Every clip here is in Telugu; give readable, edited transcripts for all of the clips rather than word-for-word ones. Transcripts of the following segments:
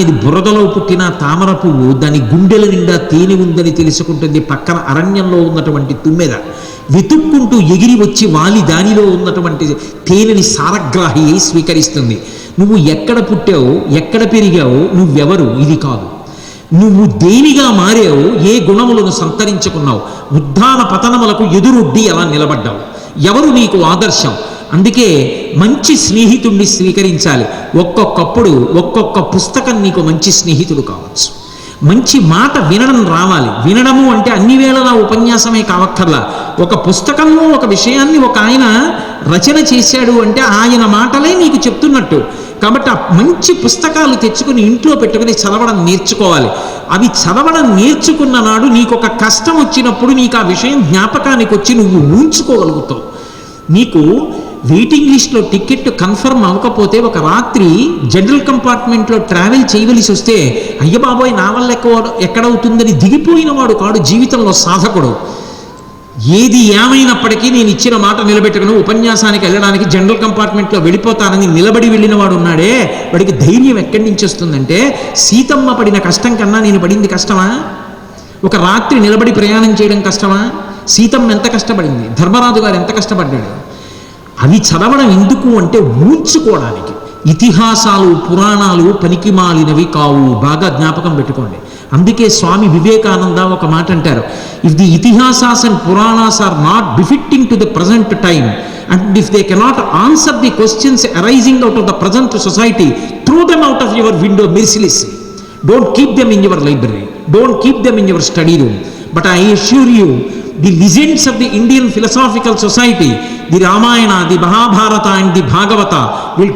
ఇది బురదలో పుట్టిన తామర పువ్వు దాని గుండెల నిండా తేనె ఉందని తెలుసుకుంటుంది. పక్కన అరణ్యంలో ఉన్నటువంటి తుమ్మెద వెతుక్కుంటూ ఎగిరి వచ్చి వాలి దానిలో ఉన్నటువంటి తేనెని సారగ్రాహి అయి స్వీకరిస్తుంది. నువ్వు ఎక్కడ పుట్టావు, ఎక్కడ పెరిగావు, నువ్వెవరు ఇది కాదు. నువ్వు దేనిగా మారావు, ఏ గుణములను సంతరించుకున్నావు, ఉద్ధాన పతనములకు ఎదురొడ్డి ఎలా నిలబడ్డావు, ఎవరు నీకు ఆదర్శం. అందుకే మంచి స్నేహితుడిని స్వీకరించాలి. ఒక్కొక్కప్పుడు ఒక్కొక్క పుస్తకం నీకు మంచి స్నేహితుడు కావచ్చు. మంచి మాట వినడం రావాలి. వినడము అంటే అన్ని వేళలా ఉపన్యాసమే కావక్కర్లా. ఒక పుస్తకంలో ఒక విషయాన్ని ఒక ఆయన రచన చేశాడు అంటే ఆయన మాటలే నీకు చెప్తున్నట్టు. కాబట్టి ఆ మంచి పుస్తకాలు తెచ్చుకుని ఇంట్లో పెట్టుకుని చదవడం నేర్చుకోవాలి. అవి చదవడం నేర్చుకున్న నాడు నీకు ఒక కష్టం వచ్చినప్పుడు నీకు ఆ విషయం జ్ఞాపకానికి వచ్చి నువ్వు ఊంచుకోగలుగుతావు. నీకు వెయిటింగ్ లిస్ట్లో టికెట్ కన్ఫర్మ్ అవ్వకపోతే ఒక రాత్రి జనరల్ కంపార్ట్మెంట్లో ట్రావెల్ చేయవలసి వస్తే అయ్య బాబోయ్ నా వల్ల ఎక్కడవుతుందని దిగిపోయిన వాడు కాడు జీవితంలో సాధకుడు. ఏది ఏమైనప్పటికీ నేను ఇచ్చిన మాట నిలబెట్టుకుని ఉపన్యాసానికి వెళ్ళడానికి జనరల్ కంపార్ట్మెంట్లో వెళ్ళిపోతానని నిలబడి వెళ్ళిన వాడు ఉన్నాడే, వాడికి ధైర్యం ఎక్కడి నుంచి వస్తుందంటే సీతమ్మ పడిన కష్టం కన్నా నేను పడింది కష్టమా? ఒక రాత్రి నిలబడి ప్రయాణం చేయడం కష్టమా? సీతమ్మ ఎంత కష్టపడింది, ధర్మరాజు గారు ఎంత కష్టపడ్డాడు. అవి చదవడం ఎందుకు అంటే ఊంచుకోవడానికి. ఇతిహాసాలు పురాణాలు పనికిమాలినవి కావు, బాగా జ్ఞాపకం పెట్టుకోండి. అందుకే స్వామి వివేకానంద ఒక మాట అంటారు, if the Itihasas and Puranas are not befitting to the present time and if they cannot answer the questions arising out of the present society, throw them out of your window mercilessly. Don't keep them in your library, don't keep them in your study room. But I assure you, the legends of the Indian philosophical society, the Ramayana, the Mahabharata and the Bhagavata will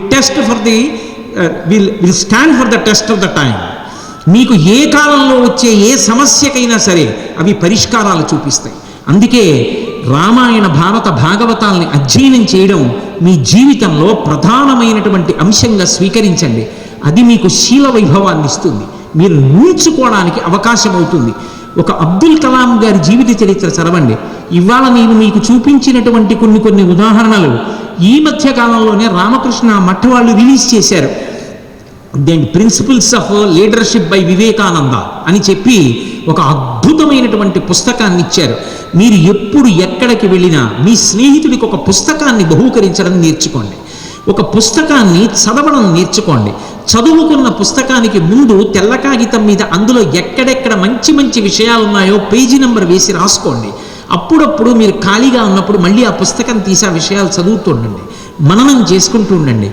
stand for the test of the time. మీకు ఏ కాలంలో వచ్చే ఏ సమస్యకైనా సరే అవి పరిష్కారాలు చూపిస్తాయి. అందుకే రామాయణ భారత భాగవతాల్ని అధ్యయనం చేయడం మీ జీవితంలో ప్రధానమైనటువంటి అంశంగా స్వీకరించండి. అది మీకు శీల వైభవాన్ని ఇస్తుంది, మీరు ఊహించుకోవడానికి అవకాశం అవుతుంది. ఒక అబ్దుల్ కలాం గారి జీవిత చరిత్ర చదవండి. ఇవాళ నేను మీకు చూపించినటువంటి కొన్ని ఉదాహరణలు ఈ మధ్య కాలంలోనే రామకృష్ణ మఠ వాళ్ళు రిలీజ్ చేశారు. Then principles of leadership by Vivekananda అని చెప్పి ఒక అద్భుతమైనటువంటి పుస్తకాన్ని ఇచ్చారు. మీరు ఎప్పుడు ఎక్కడికి వెళ్ళినా మీ స్నేహితుడికి ఒక పుస్తకాన్ని బహూకరించడం నేర్చుకోండి. ఒక పుస్తకాన్ని చదవడం నేర్చుకోండి. చదువుకున్న పుస్తకానికి ముందు తెల్ల కాగితం మీద అందులో ఎక్కడెక్కడ మంచి మంచి విషయాలు ఉన్నాయో పేజీ నెంబర్ వేసి రాసుకోండి. అప్పుడప్పుడు మీరు ఖాళీగా ఉన్నప్పుడు మళ్ళీ ఆ పుస్తకం తీసి ఆ విషయాలు చదువుతూ ఉండండి, మననం చేసుకుంటూ ఉండండి.